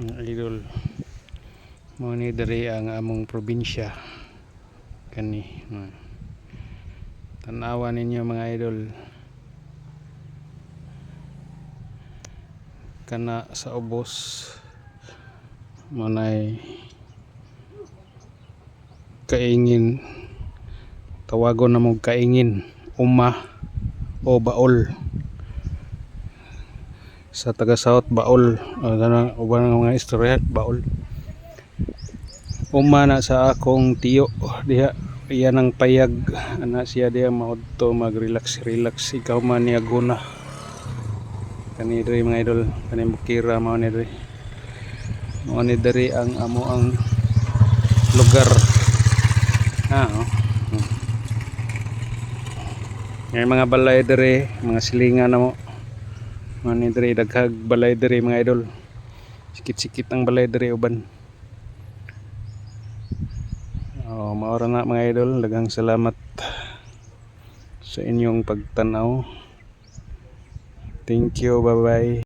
Mga idol, mo ni diri ang among probinsya kani. Tanawa ninyo mga idol, kana sa ubos manay kaingin, tawagon na mong kaingin, uma o baol. Sa taga South, baol, ganang uban ng mga istorya, baol. Uma na sa akong tiyo diha, iyan ang payag ana siya diha maudto mag relax, ikaw man ni aguna kani diri mga idol, kani bukira mao ni diri ang amo ang lugar. May mga balay diri, mga silingan na mo. Mani diri daghag balay diri mga idol. Sikit-sikit ang balay diri uban. Mao ra na mga idol, daghang salamat sa inyong pagtanaw. Thank you, bye bye.